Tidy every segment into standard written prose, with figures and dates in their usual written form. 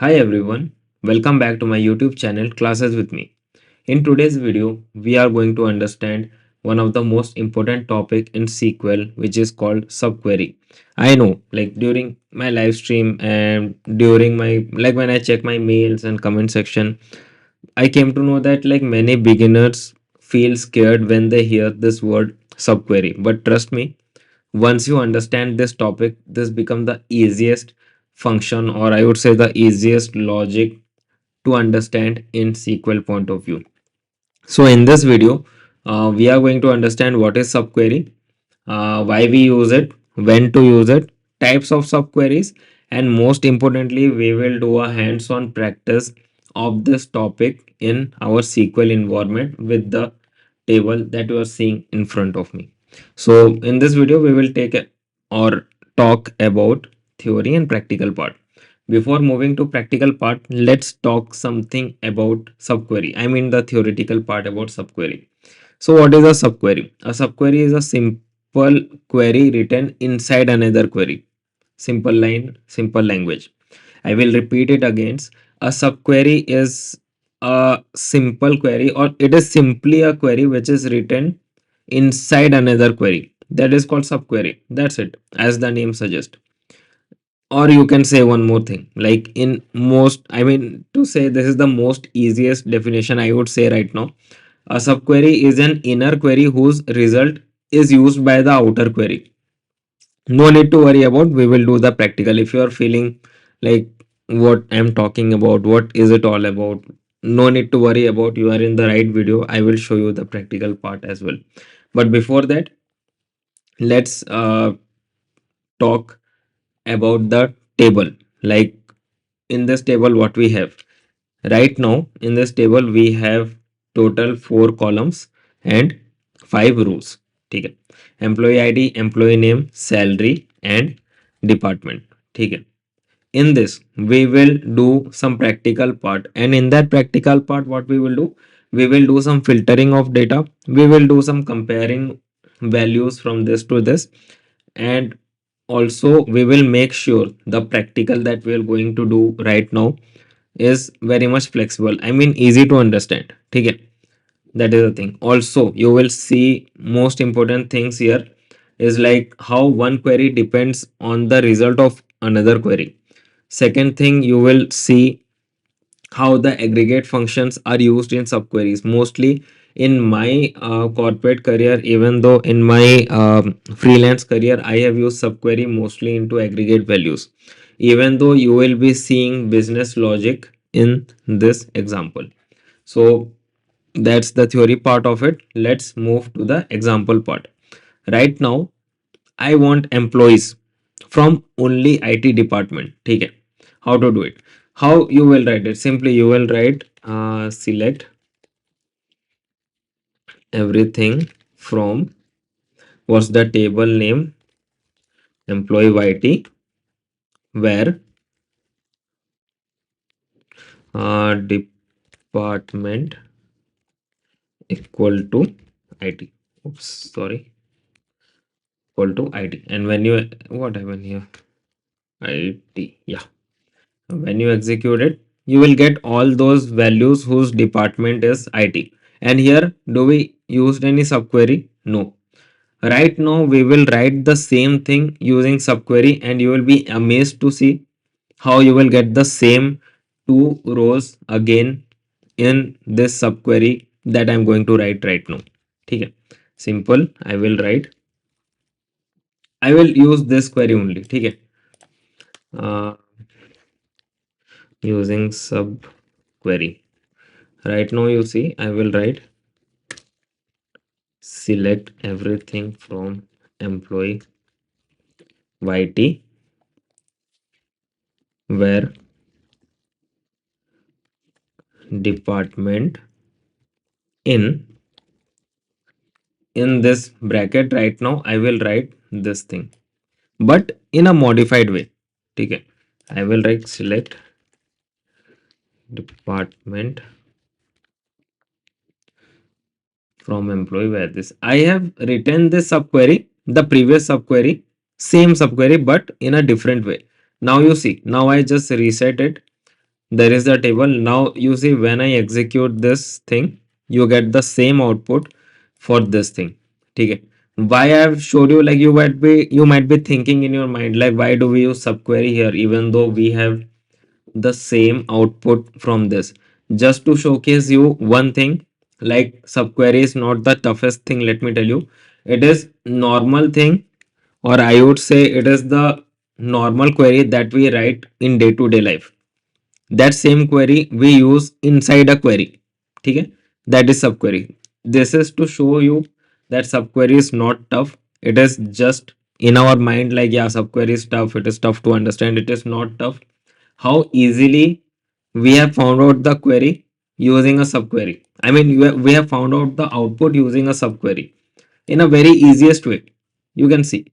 Hi everyone, welcome back to my YouTube channel Classes with me. In today's video, we are going to understand one of the most important topic in SQL, which is called subquery. I know, like during my live stream and during my when I check my mails and comment section, I came to know that many beginners feel scared when they hear this word subquery. But trust me, once you understand this topic, this become the easiest function, or I would say the easiest logic to understand in SQL point of view. So in this video, we are going to understand what is subquery, why we use it, when to use it, types of subqueries, and most importantly, we will do a hands-on practice of this topic in our SQL environment with the table that you are seeing in front of me. So in this video, we will or talk about theory and practical part. Before moving to practical part, let's talk something about subquery. I mean the theoretical part about subquery. So what is a subquery? A subquery is a simple query written inside another query. Simple line, simple language. I will repeat it again. A subquery is a simple query, or it is simply a query which is written inside another query. That is called subquery. That's it, as the name suggests. Or you can say one more thing, like in most, I mean to say this is the most easiest definition I would say right now. A subquery is an inner query whose result is used by the outer query. No need to worry about, we will do the practical. If you are feeling like what I'm talking about, what is it all about, no need to worry about, you are in the right video. I will show you the practical part as well. But before that, let's talk about the table. Like in this table, what we have right now, in this table we have total 4 columns and 5 rows. ठीक है. Employee ID, employee name, salary and department. ठीक है. In this we will do some practical part, and in that practical part what we will do, we will do some filtering of data, we will do some comparing values from this to this, and also we will make sure the practical that we are going to do right now is very much flexible, I mean easy to understand. ठीक है. That is the thing. Also you will see most important things here is like how one query depends on the result of another query. Second thing, you will see how the aggregate functions are used in subqueries. Mostly in my corporate career, even though in my freelance career, I have used subquery mostly into aggregate values. Even though you will be seeing business logic in this example. So that's the theory part of it. Let's move to the example part. Right now, I want employees from only IT department. ठीक है. How to do it? How you will write it? Simply you will write select everything from, what's the table name, employee YT, where department equal to IT. Oops, sorry, equal to IT. And when you, what happened here? IT. Yeah. When you execute it, you will get all those values whose department is IT. And here, do we used any subquery? No. Right now, we will write the same thing using subquery, and you will be amazed to see how you will get the same 2 rows again in this subquery that I'm going to write right now. Okay. Simple. I will use this query only. Okay. Using subquery. Right now you see I will write select everything from employee YT, where department in this bracket. Right now I will write this thing, but in a modified way. Okay. I will write select department from employee where this. I have written this subquery, the previous subquery, same subquery, but in a different way. Now you see, now I just reset it. There is the table. Now you see when I execute this thing, you get the same output for this thing. Okay. Why I have showed you, like you might be thinking in your mind like why do we use subquery here even though we have the same output from this. Just to showcase you one thing, like subquery is not the toughest thing, let me tell you. It is normal thing, or I would say it is the normal query that we write in day to day life. That same query we use inside a query. ठीक है, that is subquery. This is to show you that subquery is not tough. It is just in our mind like yeah, subquery is tough, it is tough to understand. It is not tough. How easily we have found out the query using a subquery. I mean we have found out the output using a subquery in a very easiest way. You can see,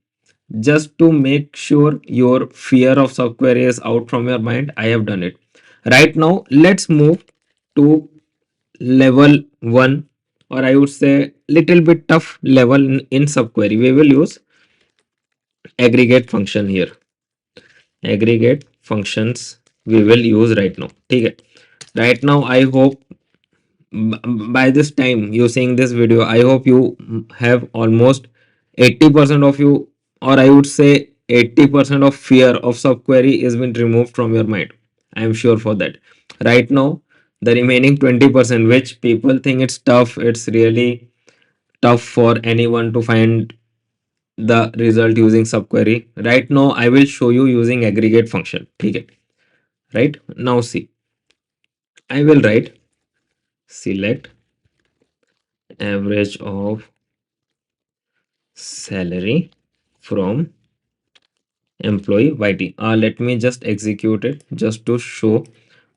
just to make sure your fear of subquery is out from your mind, I have done it. Right now let's move to level 1, or I would say little bit tough level in subquery. We will use aggregate function here. Aggregate functions we will use right now. ठीक है. Right now I hope by this time you seeing this video, I hope you have almost 80% of you, or I would say 80% of fear of subquery is been removed from your mind. I am sure for that. Right now the remaining 20%, which people think it's tough, it's really tough for anyone to find the result using subquery. Right now I will show you using aggregate function. Okay, right now see, I will write select average of salary from employee YT. Let me just execute it just to show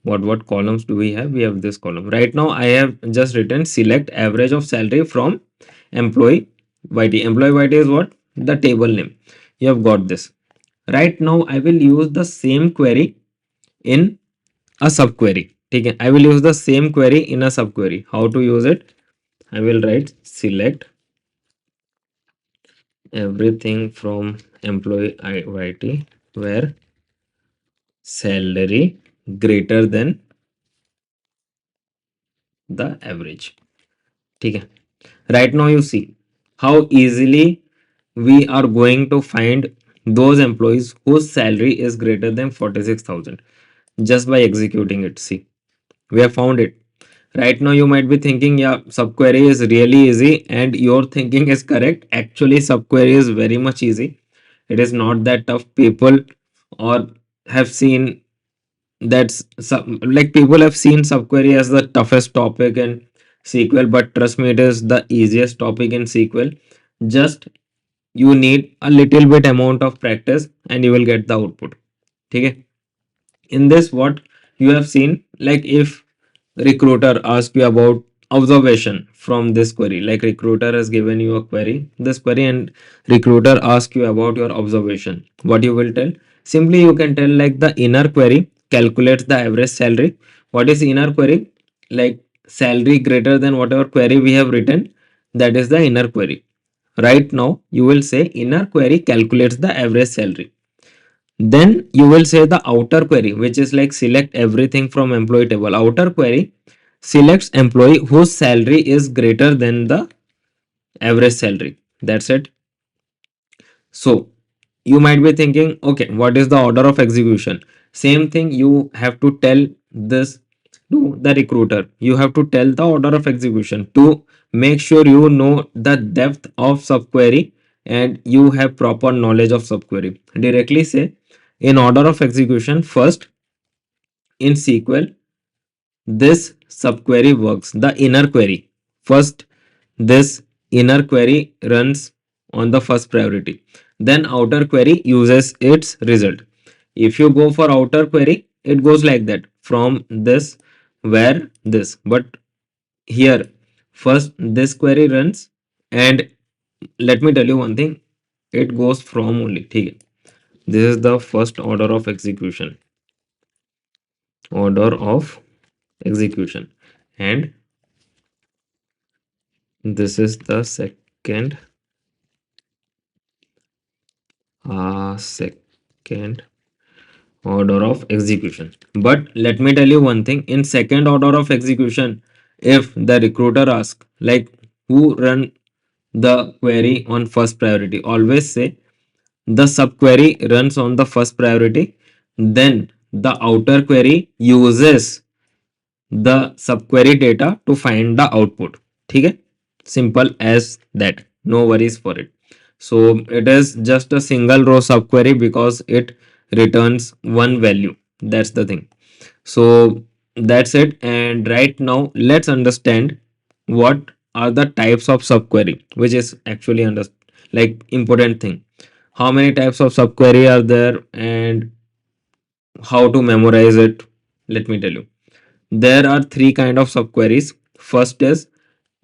what columns do we have. We have this column. Right now I have just written select average of salary from employee YT. Employee YT is what? The table name. You have got this. Right now I will use the same query in a subquery. Okay, I will use the same query in a subquery. How to use it? I will write select everything from employee YT where salary greater than the average. ठीक है. Right now you see how easily we are going to find those employees whose salary is greater than 46,000 just by executing it. See, we have found it. Right now you might be thinking yeah, subquery is really easy, and your thinking is correct. Actually subquery is very much easy. It is not that tough. People or have seen that's some, like people have seen subquery as the toughest topic in SQL, but trust me, it is the easiest topic in SQL. Just you need a little bit amount of practice and you will get the output. Okay, in this what you have seen, like if recruiter asks you about observation from this query, like recruiter has given you a query, this query, and recruiter asks you about your observation, what you will tell? Simply you can tell like the inner query calculates the average salary. What is inner query? Like salary greater than whatever query we have written, that is the inner query. Right now you will say inner query calculates the average salary. Then you will say the outer query, which is like select everything from employee table. Outer query selects employee whose salary is greater than the average salary. That's it. So you might be thinking, okay, what is the order of execution? Same thing, you have to tell this to the recruiter. You have to tell the order of execution to make sure you know the depth of subquery and you have proper knowledge of subquery. Directly say in order of execution, first in SQL, this subquery works. The inner query. First, this inner query runs on the first priority. Then outer query uses its result. If you go for outer query, it goes like that from this where this. But here, first this query runs, and let me tell you one thing, it goes from only. ठीक है. This is the first order of execution. Order of execution. And this is the second order of execution. But let me tell you one thing, in second order of execution, if the recruiter asks like who run the query on first priority, always say the subquery runs on the first priority, then the outer query uses the subquery data to find the output. ठीक है, simple as that, no worries for it. So it is just a single row subquery because it returns one value. That's the thing. So that's it. And right now let's understand what are the types of subquery, which is actually under like important thing. How many types of subquery are there and how to memorize it? Let me tell you. There are three kind of subqueries. First is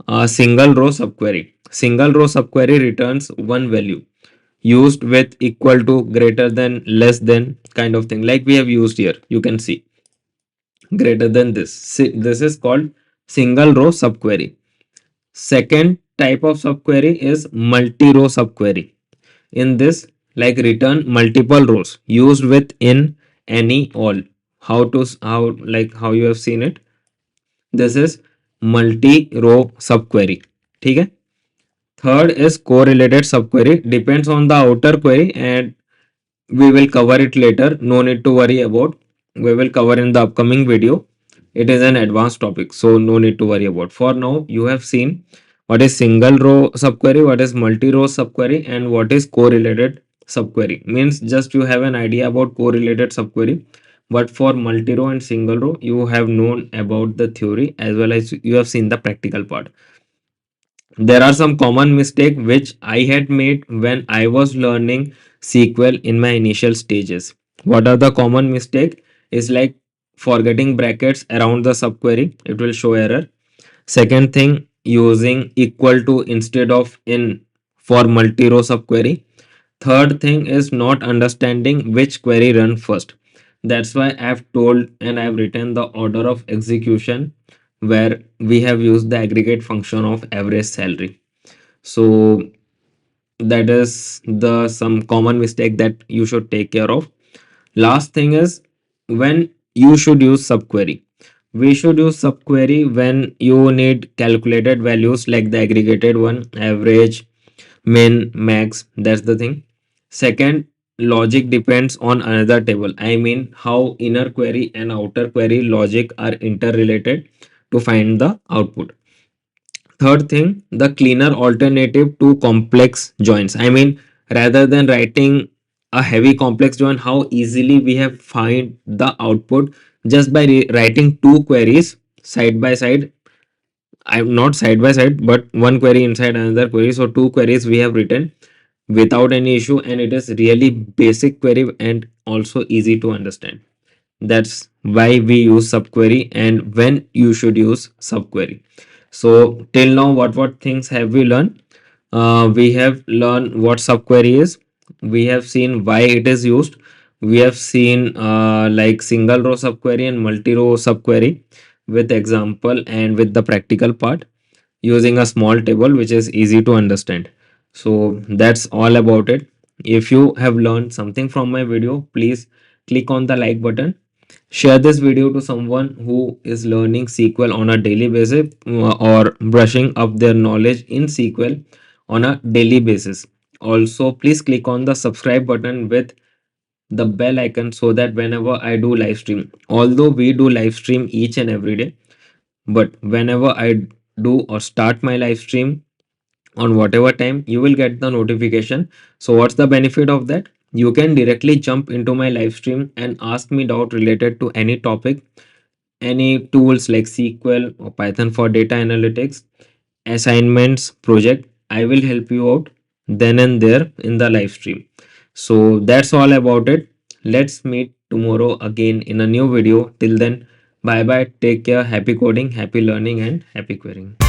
a single row subquery. Single row subquery returns one value used with equal to, greater than, less than kind of thing, like we have used here. You can see greater than this. This is called single row subquery. Second type of subquery is multi-row subquery. In this, like return multiple rows used with in, any, all. How to how like how you have seen it. This is multi-row subquery. ठीक है. Third is correlated subquery. Depends on the outer query and we will cover it later. No need to worry about. We will cover in the upcoming video. It is an advanced topic, so no need to worry about. For now, you have seen what is single row subquery, what is multi-row subquery, and what is correlated subquery. Means just you have an idea about correlated subquery, but for multi-row and single row, you have known about the theory as well as you have seen the practical part. There are some common mistake which I had made when I was learning SQL in my initial stages. What are the common mistake? Is like forgetting brackets around the subquery. It will show error. Second thing, using equal to instead of in for multi-row subquery. Third thing is not understanding which query run first. That's why I've told and I've written the order of execution where we have used the aggregate function of average salary. So that is the some common mistake that you should take care of. Last thing is when you should use subquery. We should use subquery when you need calculated values like the aggregated one, average, min, max. That's the thing. Second, logic depends on another table. I mean how inner query and outer query logic are interrelated to find the output. Third thing, the cleaner alternative to complex joins. I mean, rather than writing a heavy complex join, how easily we have find the output just by writing two queries side by side. I'm not side by side, but one query inside another query. So two queries we have written without any issue, and it is really basic query and also easy to understand. That's why we use subquery and when you should use subquery. So till now, what things have we learned? We have learned what subquery is. We have seen why it is used. We have seen like single row subquery and multi row subquery with example and with the practical part using a small table which is easy to understand. So that's all about it. If you have learned something from my video, please click on the like button. Share this video to someone who is learning SQL on a daily basis or brushing up their knowledge in SQL on a daily basis. Also, please click on the subscribe button with the bell icon so that whenever I do live stream, although we do live stream each and every day, but whenever I do or start my live stream on whatever time, you will get the notification. So what's the benefit of that? You can directly jump into my live stream and ask me doubt related to any topic, any tools like SQL or Python for data analytics, assignments, project. I will help you out then and there in the live stream. So that's all about it. Let's meet tomorrow again in a new video. Till then, bye bye. Take care. Happy coding, happy learning, and happy querying.